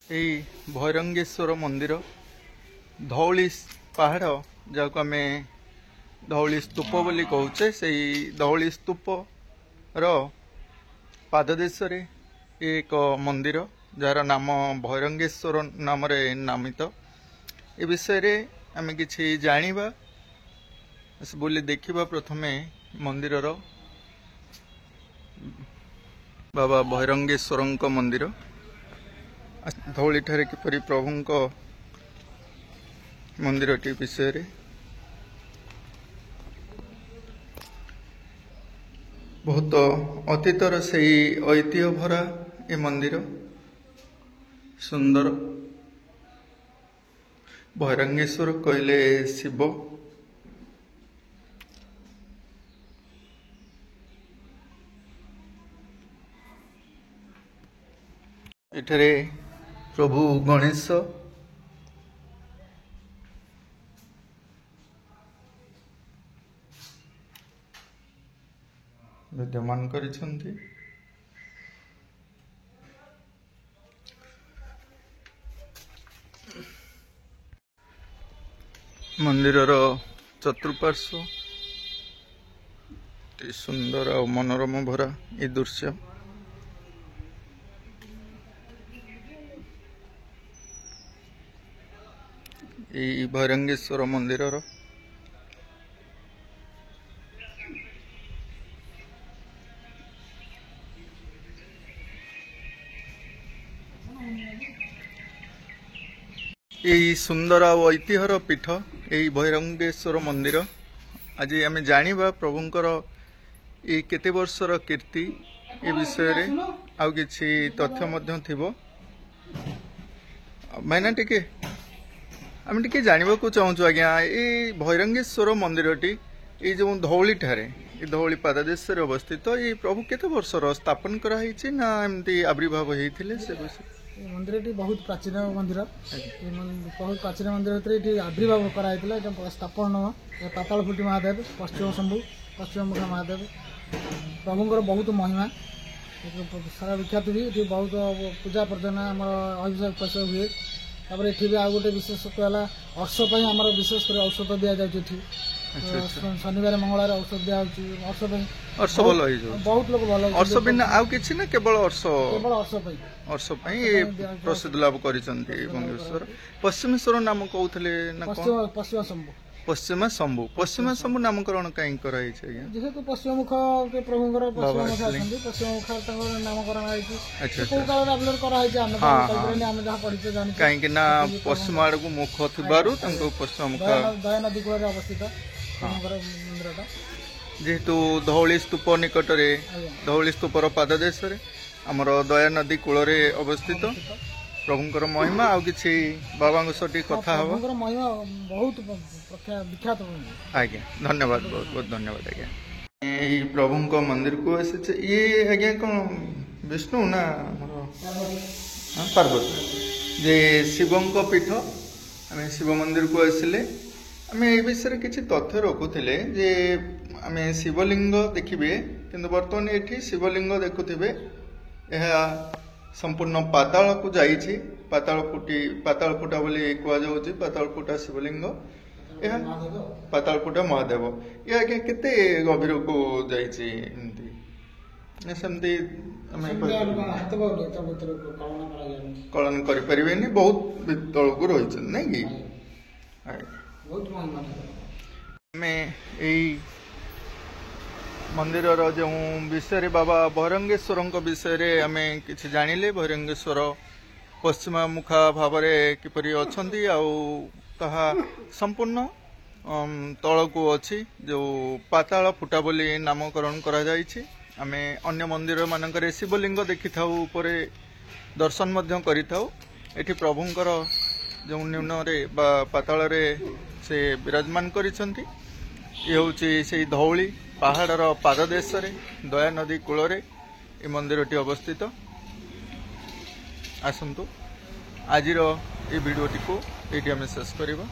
এই ଭୈରଙ୍ଗେଶ୍ୱର ମନ୍ଦିର ଧଉଳି ପାହାଡ଼ ଯାହାକୁ ଆମେ ଧଉଳି ସ୍ତୂପ ବୋଲି କହୁଛେ, ସେଇ ଧଉଳି ସ୍ତୂପର ପାଦଦେଶରେ ଏକ ମନ୍ଦିର ଯାହାର ନାମ ଭୈରଙ୍ଗେଶ୍ୱର ନାମରେ ନାମିତ। ଏ ବିଷୟରେ ଆମେ କିଛି ଜାଣିବା, ବୋଲି ଦେଖିବା। ପ୍ରଥମେ ମନ୍ଦିରର ବାବା ଭୈରଙ୍ଗେଶ୍ୱରଙ୍କ ମନ୍ଦିର ଧଉଳି ଠାରେ କିପରି ପ୍ରଭୁଙ୍କ ମନ୍ଦିରଟି ବିଷୟରେ ବହୁତ ଅତୀତର ସେହି ଐତିହ୍ୟ ଭରା ଏ ମନ୍ଦିର ସୁନ୍ଦର। ଭୈରଙ୍ଗେଶ୍ୱର କହିଲେ ଶିବ, ଏଠାରେ ପ୍ରଭୁ ଗଣେଶ ବିଦ୍ୟମାନ କରିଛନ୍ତି। ମନ୍ଦିରର ଚତୁଃପାର୍ଶ୍ୱ ଅତି ସୁନ୍ଦର ଆଉ ମନୋରମ ଭରା ଏ ଦୃଶ୍ୟ। এই ଭୈରଙ୍ଗେଶ୍ୱର ମନ୍ଦିରର এই ସୁନ୍ଦର ଆଉ ଐତିହ୍ୟର ପୀଠ এই ଭୈରଙ୍ଗେଶ୍ୱର ମନ୍ଦିର। ଆଜି ଆମେ ଜାଣିବା ପ୍ରଭୁଙ୍କର ଏଇ କେତେ ବର୍ଷର କୀର୍ତ୍ତି ଏ ବିଷୟରେ ଆଉ କିଛି ତଥ୍ୟ ମଧ୍ୟ ଥିବ। ଭାଇନା ଟିକେ ଆମେ ଟିକେ ଜାଣିବାକୁ ଚାହୁଁଛୁ ଆଜ୍ଞା, ଏଇ ଭୈରଙ୍ଗେଶ୍ୱର ମନ୍ଦିରଟି ଏଇ ଯେଉଁ ଧଉଳି ଠାରେ, ଏ ଧଉଳି ପାଦଦେଶରେ ଅବସ୍ଥିତ, ଏଇ ପ୍ରଭୁ କେତେ ବର୍ଷର ସ୍ଥାପନ କରାହେଇଛି ନା ଏମିତି ଆବିର୍ଭାବ ହେଇଥିଲେ ସେ ବିଷୟରେ? ମନ୍ଦିରଟି ବହୁତ ପ୍ରାଚୀନ ମନ୍ଦିର। ବହୁତ ପ୍ରାଚୀନ ମନ୍ଦିର ଭିତରେ ଏଠି ଆବିର୍ଭାବ କରାଯାଇଥିଲା। ଏଟା ସ୍ଥାପନ ପାତାଳ ଫୁଟି ମହାଦେବ, ପଶ୍ଚିମ ଶମ୍ଭୁ, ପଶ୍ଚିମମୁଖ ମହାଦେବ। ପ୍ରଭୁଙ୍କର ବହୁତ ମହିମା, ସାରା ବିଖ୍ୟାତ ବି। ଏଠି ବହୁତ ପୂଜା ପ୍ରର୍ଚ୍ଚନା ଆମର ଅଭିଷେକ ଫସେକ ହୁଏ। ତାପରେ ଏଠି ବି ଆଉ ଗୋଟେ ବିଶେଷତ୍ୱ ହେଲା ଅର୍ଷ ପାଇଁ ଆମର ବିଶେଷ କରି ଔଷଧ ଦିଆଯାଉଛି। ଏଠି ଶନିବାର ମଙ୍ଗଳବାର ଔଷଧ ଦିଆଯାଉଛି। ଅର୍ଷ ପାଇଁ ଅର୍ଷ ଭଲ ହେଇଯାଉଛି, ବହୁତ ଲୋକ ଭଲ। ଅର୍ଷ ବିନା ଆଉ କିଛି ନା କେବଳ ଅର୍ଷ? କେବଳ ଅର୍ଷ ପାଇଁ, ଅର୍ଷ ପାଇଁ ପ୍ରସିଦ୍ଧ ଲାଭ କରିଛନ୍ତି ଭୈରଙ୍ଗେଶ୍ୱର। ପଶ୍ଚିମେଶ୍ୱର ନାମ କହୁଥିଲେ ନା? ପଶ୍ଚିମ ଶମ୍ଭୁ। ପଶ୍ଚିମା ଶମ୍ଭୁ। ପଶ୍ଚିମା ଶମ୍ଭୁ ନାମକରଣ କାହିଁକି କରାଯାଇଛି ଆଜ୍ଞା? ଯେହେତୁ ପଶ୍ଚିମମୁଖ ପ୍ରଭୁଙ୍କର ପଶ୍ଚିମମୁଖ ଅଛନ୍ତି, ପଶ୍ଚିମମୁଖ ତାଙ୍କର ନାମକରଣ ହେଇଛି। କୋଉ କାଳରେ ଆବିର୍ଭାବ କରାହେଇଛି ଆମେ ଆମେ ଯାହା ପଢିଛେ ଜାଣିଛୁ। କାହିଁକି ନା ପଶ୍ଚିମ ଆଡକୁ ମୁଖ ଥିବାରୁ ତାଙ୍କୁ ପଶ୍ଚିମ ମୁଖ। ଦୟା ନଦୀ କୂଳରେ ଅବସ୍ଥିତ ପ୍ରଭୁଙ୍କର ମନ୍ଦିରଟା। ଯେହେତୁ ଧଉଳି ସ୍ତୂପ ନିକଟରେ, ଧଉଳି ସ୍ତୂପର ପାଦଦେଶରେ ଆମର ଦୟା ନଦୀ କୂଳରେ ଅବସ୍ଥିତ। ପ୍ରଭୁଙ୍କର ମହିମା ଆଉ କିଛି ବାବାଙ୍କ ସହ ଟିକେ କଥା ହବ। ପ୍ରଭୁଙ୍କର ମହିମା ବହୁତ ବିଖ୍ୟାତ। ଆଜ୍ଞା, ଧନ୍ୟବାଦ, ବହୁତ ବହୁତ ଧନ୍ୟବାଦ ଆଜ୍ଞା। ଏଇ ପ୍ରଭୁଙ୍କ ମନ୍ଦିରକୁ ଆସିଛେ। ଇଏ ଆଜ୍ଞା କ'ଣ ବିଷ୍ଣୁ ନା ଆମର ପାର୍ବତୀ? ଯେ ଶିବଙ୍କ ପୀଠ। ଆମେ ଶିବ ମନ୍ଦିରକୁ ଆସିଲେ ଆମେ ଏ ବିଷୟରେ କିଛି ତଥ୍ୟ ରଖୁଥିଲେ ଯେ ଆମେ ଶିବଲିଙ୍ଗ ଦେଖିବେ, କିନ୍ତୁ ବର୍ତ୍ତମାନ ଏଠି ଶିବଲିଙ୍ଗ ଦେଖୁଥିବେ ଏହା ସମ୍ପୂର୍ଣ୍ଣ ପାତାଳକୁ ଯାଇଛି। ପାତାଳ ଫୁଟା ବୋଲି କୁହାଯାଉଛି। ପାତାଳ ଫୁଟା ଶିବଲିଙ୍ଗ, ଏହା ପାତାଳ ଫୁଟା ମହାଦେବ। ଏହା ଆଜ୍ଞା କେତେ ଗଭୀରକୁ ଯାଇଛି? ଏମିତି ସେମିତି ଆମେ କଳନ କରିପାରିବେନି, ବହୁତ ତଳକୁ ରହିଛନ୍ତି ନାଇଁ କି? ଆମେ ଏଇ ମନ୍ଦିରର ଯେଉଁ ବିଷୟରେ ବାବା ଭୈରଙ୍ଗେଶ୍ୱରଙ୍କ ବିଷୟରେ ଆମେ କିଛି ଜାଣିଲେ। ଭୈରଙ୍ଗେଶ୍ୱର ପଶ୍ଚିମମୁଖା ଭାବରେ କିପରି ଅଛନ୍ତି ଆଉ ତାହା ସମ୍ପୂର୍ଣ୍ଣ ତଳକୁ ଅଛି, ଯେଉଁ ପାତାଳ ଫୁଟା ବୋଲି ନାମକରଣ କରାଯାଇଛି। ଆମେ ଅନ୍ୟ ମନ୍ଦିର ମାନଙ୍କରେ ଶିବଲିଙ୍ଗ ଦେଖିଥାଉ, ଉପରେ ଦର୍ଶନ ମଧ୍ୟ କରିଥାଉ। ଏଠି ପ୍ରଭୁଙ୍କର ଯେଉଁ ନିମ୍ନରେ ବା ପାତାଳରେ ସେ ବିରାଜମାନ କରିଛନ୍ତି। ଇଏ ହେଉଛି ସେଇ ଧଉଳି ପାହାଡ଼ର ପାଦଦେଶରେ, ଦୟା ନଦୀ କୂଳରେ ଏ ମନ୍ଦିରଟି ଅବସ୍ଥିତ। ଆସନ୍ତୁ ଆଜିର এই ଭିଡ଼ିଓଟିକୁ ଏଇଠି ଆମେ ଶେଷ କରିବା।